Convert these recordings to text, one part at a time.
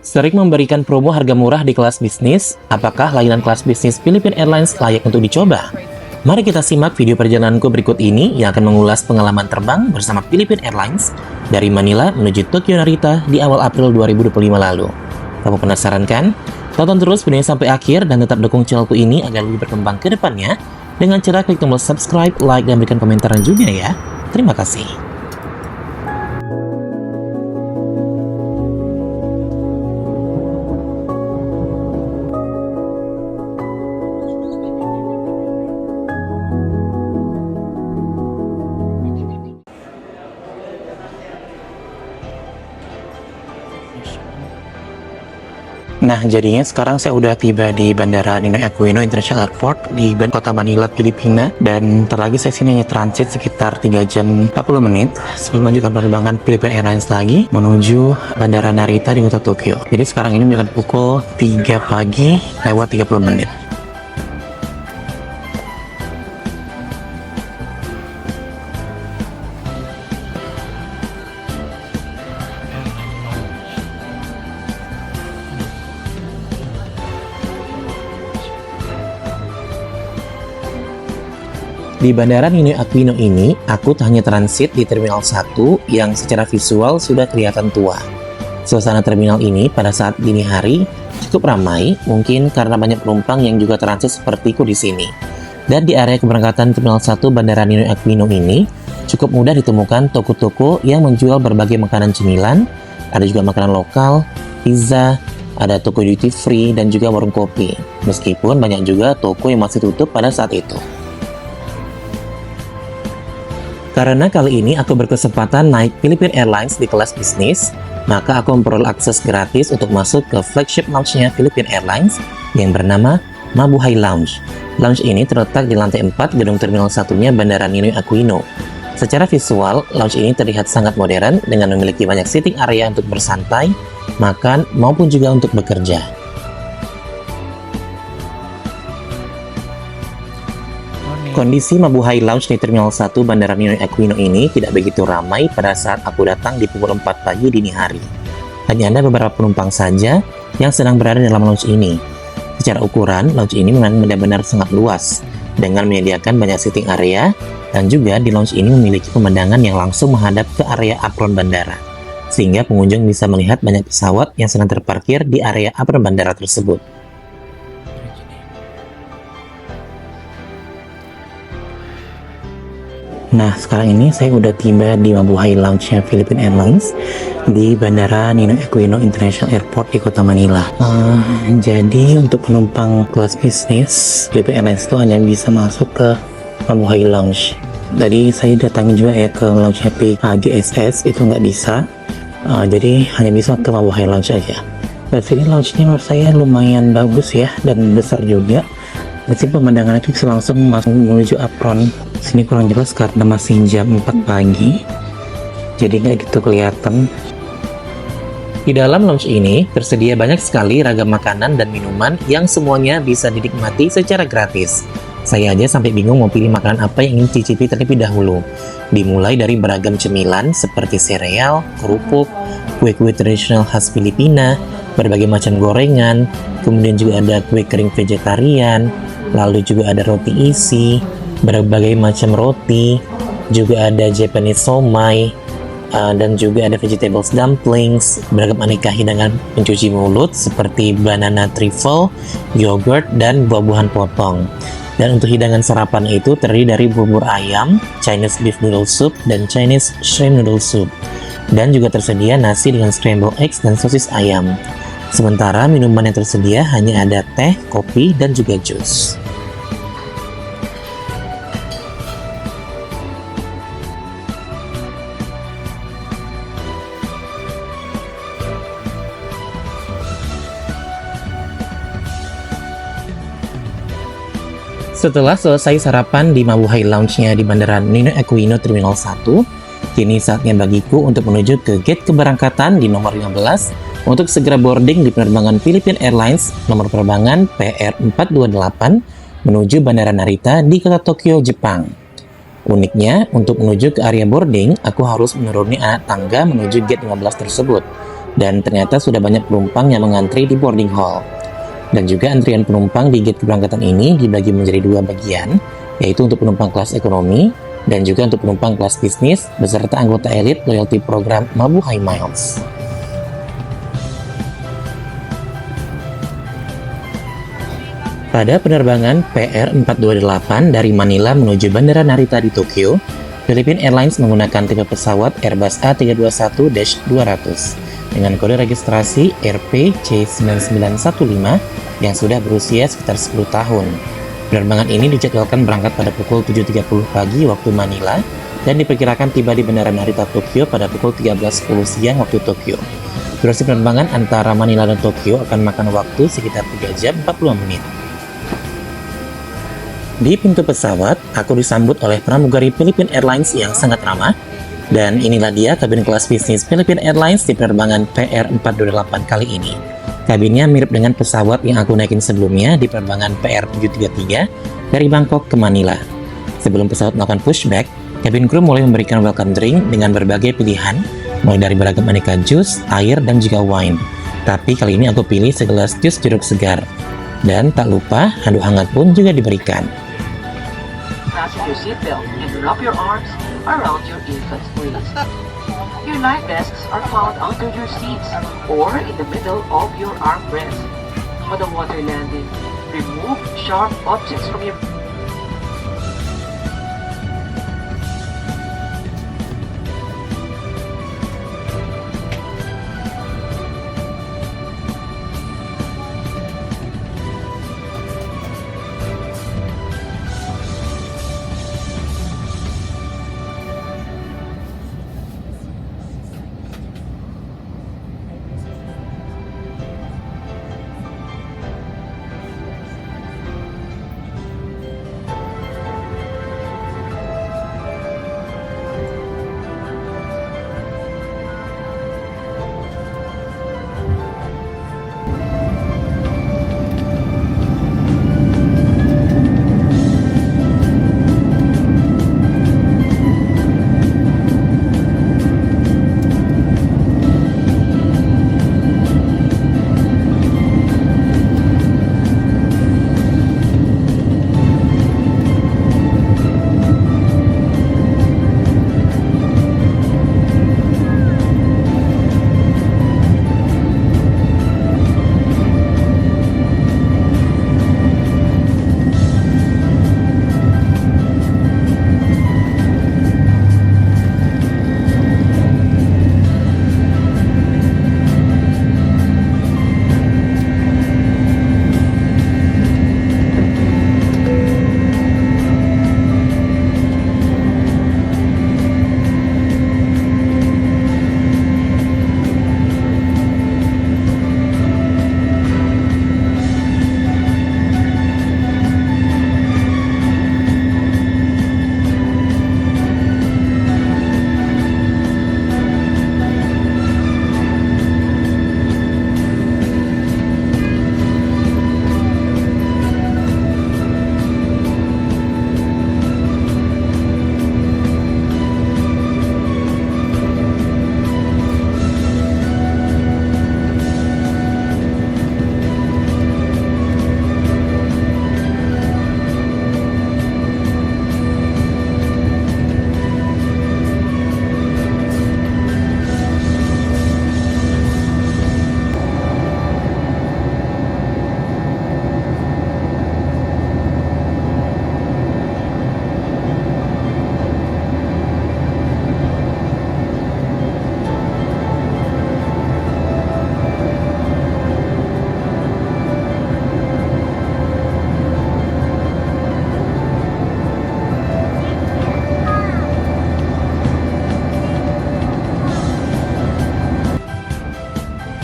Sering memberikan promo harga murah di kelas bisnis, apakah layanan kelas bisnis Philippine Airlines layak untuk dicoba? Mari kita simak video perjalananku berikut ini yang akan mengulas pengalaman terbang bersama Philippine Airlines dari Manila menuju Tokyo Narita di awal April 2025 lalu. Kamu penasaran kan? Tonton terus videonya sampai akhir dan tetap dukung channelku ini agar lebih berkembang ke depannya dengan cara klik tombol subscribe, like, dan berikan komentaran juga ya. Terima kasih. Nah, jadinya sekarang saya udah tiba di Bandara Ninoy Aquino International Airport di kota Manila, Filipina. Dan ntar lagi saya sini hanya transit sekitar 3 jam 40 menit sebelum melanjutkan penerbangan Philippine Airlines lagi menuju Bandara Narita di kota Tokyo. Jadi sekarang ini menunjukkan pukul 3 pagi lewat 30 menit. Di Bandara Ninoy Aquino ini, aku hanya transit di Terminal 1 yang secara visual sudah kelihatan tua. Suasana terminal ini pada saat dini hari cukup ramai, mungkin karena banyak penumpang yang juga transit sepertiku di sini. Dan di area keberangkatan Terminal 1 Bandara Ninoy Aquino ini, cukup mudah ditemukan toko-toko yang menjual berbagai makanan cemilan, ada juga makanan lokal, pizza, ada toko duty free, dan juga warung kopi. Meskipun banyak juga toko yang masih tutup pada saat itu. Karena kali ini aku berkesempatan naik Philippine Airlines di kelas bisnis, maka aku memperoleh akses gratis untuk masuk ke flagship lounge-nya Philippine Airlines yang bernama Mabuhay Lounge. Lounge ini terletak di lantai 4 gedung Terminal 1-nya Bandara Ninoy Aquino. Secara visual, lounge ini terlihat sangat modern dengan memiliki banyak seating area untuk bersantai, makan, maupun juga untuk bekerja. Kondisi Mabuhay Lounge di Terminal 1 Bandara Ninoy Aquino ini tidak begitu ramai pada saat aku datang di pukul 4 pagi dini hari. Hanya ada beberapa penumpang saja yang sedang berada dalam lounge ini. Secara ukuran, lounge ini memang benar-benar sangat luas, dengan menyediakan banyak seating area, dan juga di lounge ini memiliki pemandangan yang langsung menghadap ke area apron bandara, sehingga pengunjung bisa melihat banyak pesawat yang sedang terparkir di area apron bandara tersebut. Nah, sekarang ini saya udah tiba di Mabuhay Lounge-nya Philippine Airlines di Bandara Ninoy Aquino International Airport di kota Manila. Jadi untuk penumpang kelas bisnis, Philippine Airlines itu hanya bisa masuk ke Mabuhay Lounge. Tadi saya datangin juga ya ke lounge-nya PGSS, itu nggak bisa. Jadi hanya bisa ke Mabuhay Lounge aja. Dan sini lounge-nya menurut saya lumayan bagus ya, dan besar juga. Jadi pemandangan itu bisa langsung masuk menuju apron. Sini kurang jelas karena masih jam 4 pagi, jadi nggak gitu kelihatan. Di dalam lounge ini tersedia banyak sekali ragam makanan dan minuman yang semuanya bisa dinikmati secara gratis. Saya aja sampai bingung mau pilih makanan apa yang ingin cicipi terlebih dahulu. Dimulai dari beragam cemilan seperti sereal, kerupuk, kue-kue tradisional khas Filipina, berbagai macam gorengan, kemudian juga ada kue kering vegetarian, lalu juga ada roti isi, berbagai macam roti, juga ada Japanese somai, dan juga ada vegetables dumplings, beragam aneka hidangan pencuci mulut seperti banana trifle, yogurt, dan buah-buahan potong. Dan untuk hidangan sarapan itu terdiri dari bubur ayam, Chinese beef noodle soup, dan Chinese shrimp noodle soup. Dan juga tersedia nasi dengan scrambled eggs dan sosis ayam. Sementara minuman yang tersedia hanya ada teh, kopi, dan juga jus. Setelah selesai sarapan di Mabuhay Lounge-nya di Bandara Ninoy Aquino Terminal 1, kini saatnya bagiku untuk menuju ke gate keberangkatan di nomor 15 untuk segera boarding di penerbangan Philippine Airlines nomor penerbangan PR428 menuju Bandara Narita di kota Tokyo, Jepang. Uniknya, untuk menuju ke area boarding, aku harus menuruni tangga menuju gate 15 tersebut. dan ternyata sudah banyak penumpang yang mengantri di boarding hall. Dan juga antrian penumpang di gate keberangkatan ini dibagi menjadi dua bagian, yaitu untuk penumpang kelas ekonomi dan juga untuk penumpang kelas bisnis beserta anggota elit loyalty program Mabuhay Miles. Pada penerbangan PR428 dari Manila menuju Bandara Narita di Tokyo, Philippine Airlines menggunakan tipe pesawat Airbus A321-200 dengan kode registrasi RPC9915 yang sudah berusia sekitar 10 tahun. Penerbangan ini dijadwalkan berangkat pada pukul 7.30 pagi waktu Manila dan diperkirakan tiba di Bandara Narita Tokyo pada pukul 13.10 siang waktu Tokyo. Durasi penerbangan antara Manila dan Tokyo akan makan waktu sekitar 3 jam 40 menit. Di pintu pesawat, aku disambut oleh pramugari Philippine Airlines yang sangat ramah. Dan inilah dia kabin kelas bisnis Philippine Airlines di penerbangan PR428 kali ini. Kabinnya mirip dengan pesawat yang aku naikin sebelumnya di penerbangan PR733 dari Bangkok ke Manila. Sebelum pesawat melakukan pushback, kabin kru mulai memberikan welcome drink dengan berbagai pilihan, mulai dari beragam aneka jus, air, dan juga wine. Tapi kali ini aku pilih segelas jus jeruk segar. Dan tak lupa, handuk hangat pun juga diberikan. Fasten your seatbelt and wrap your arms around your infant's waist. Your life vests are found under your seats or in the middle of your armrest. For the water landing, remove sharp objects from your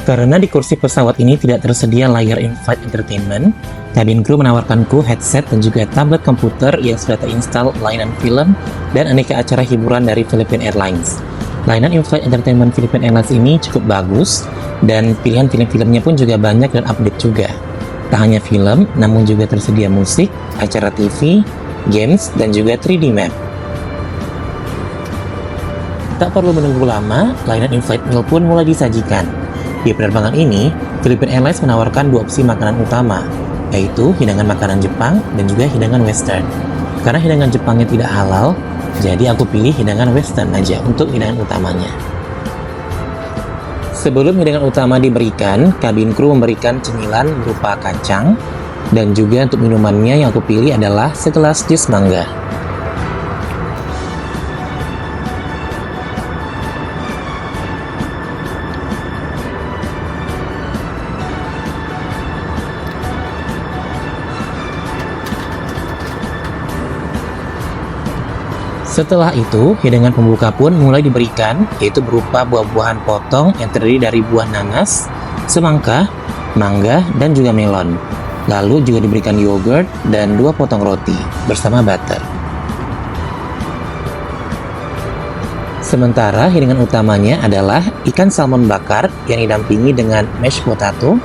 Karena di kursi pesawat ini tidak tersedia layar in-flight entertainment, kabin kru menawarkanku headset dan juga tablet komputer yang sudah terinstall layanan film dan aneka acara hiburan dari Philippine Airlines. Layanan in-flight entertainment Philippine Airlines ini cukup bagus, dan pilihan film-filmnya pun juga banyak dan update juga. Tak hanya film, namun juga tersedia musik, acara TV, games, dan juga 3D map. Tak perlu menunggu lama, layanan in-flight meal pun mulai disajikan. Di penerbangan ini, Philippine Airlines menawarkan dua opsi makanan utama, yaitu hidangan makanan Jepang dan juga hidangan Western. Karena hidangan Jepangnya tidak halal, jadi aku pilih hidangan Western aja untuk hidangan utamanya. Sebelum hidangan utama diberikan, kabin kru memberikan cemilan berupa kacang, dan juga untuk minumannya yang aku pilih adalah segelas jus mangga. Setelah itu, hidangan pembuka pun mulai diberikan, yaitu berupa buah-buahan potong yang terdiri dari buah nanas, semangka, mangga, dan juga melon. Lalu juga diberikan yogurt dan 2 potong roti bersama butter. Sementara hidangan utamanya adalah ikan salmon bakar yang didampingi dengan mashed potato,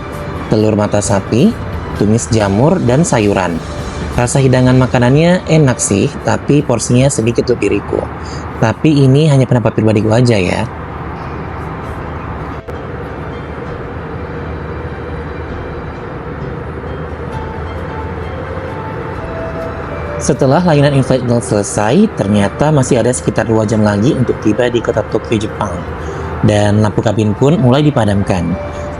telur mata sapi, tumis jamur, dan sayuran. Rasa hidangan makanannya enak sih, tapi porsinya sedikit untuk diriku. Tapi ini hanya pendapat pribadiku aja ya. Setelah layanan in-flight meal selesai, ternyata masih ada sekitar 2 jam lagi untuk tiba di kota Tokyo, Jepang. Dan lampu kabin pun mulai dipadamkan.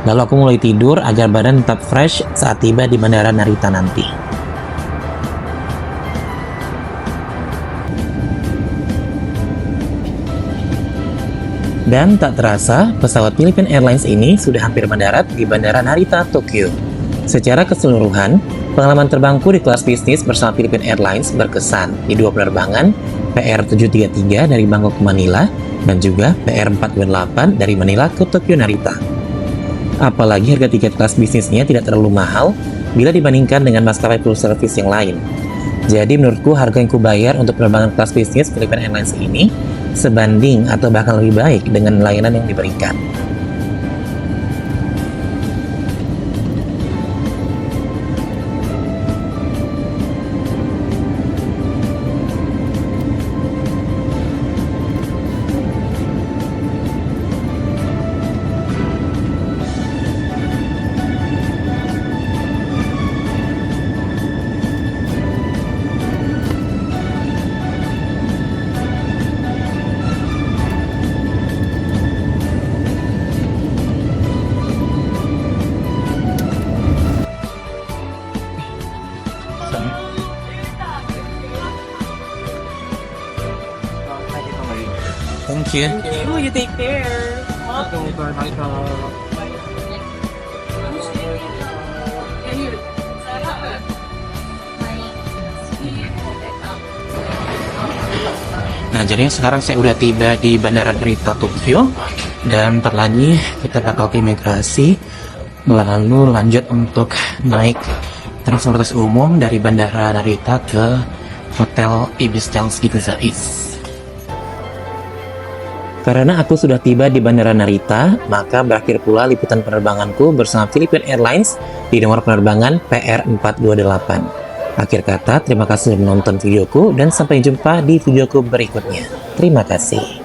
Lalu aku mulai tidur agar badan tetap fresh saat tiba di Bandara Narita nanti. Dan tak terasa, pesawat Philippine Airlines ini sudah hampir mendarat di Bandara Narita, Tokyo. Secara keseluruhan, pengalaman terbangku di kelas bisnis bersama Philippine Airlines berkesan di 2 penerbangan, PR733 dari Bangkok ke Manila, dan juga PR428 dari Manila ke Tokyo Narita. Apalagi harga tiket kelas bisnisnya tidak terlalu mahal bila dibandingkan dengan maskapai full service yang lain. Jadi menurutku harga yang kubayar untuk penerbangan kelas bisnis Philippine Airlines ini sebanding atau bahkan lebih baik dengan layanan yang diberikan. Thank you. Oh, you take care. Nah, jadi sekarang saya udah tiba di Bandara Narita Tokyo, dan bentar lagi kita bakal ke imigrasi, lalu lanjut untuk naik transportasi umum dari Bandara Narita ke Hotel Ibis Chelsea Is. Karena aku sudah tiba di Bandara Narita, maka berakhir pula liputan penerbanganku bersama Philippine Airlines di nomor penerbangan PR428. Akhir kata, terima kasih sudah menonton videoku dan sampai jumpa di videoku berikutnya. Terima kasih.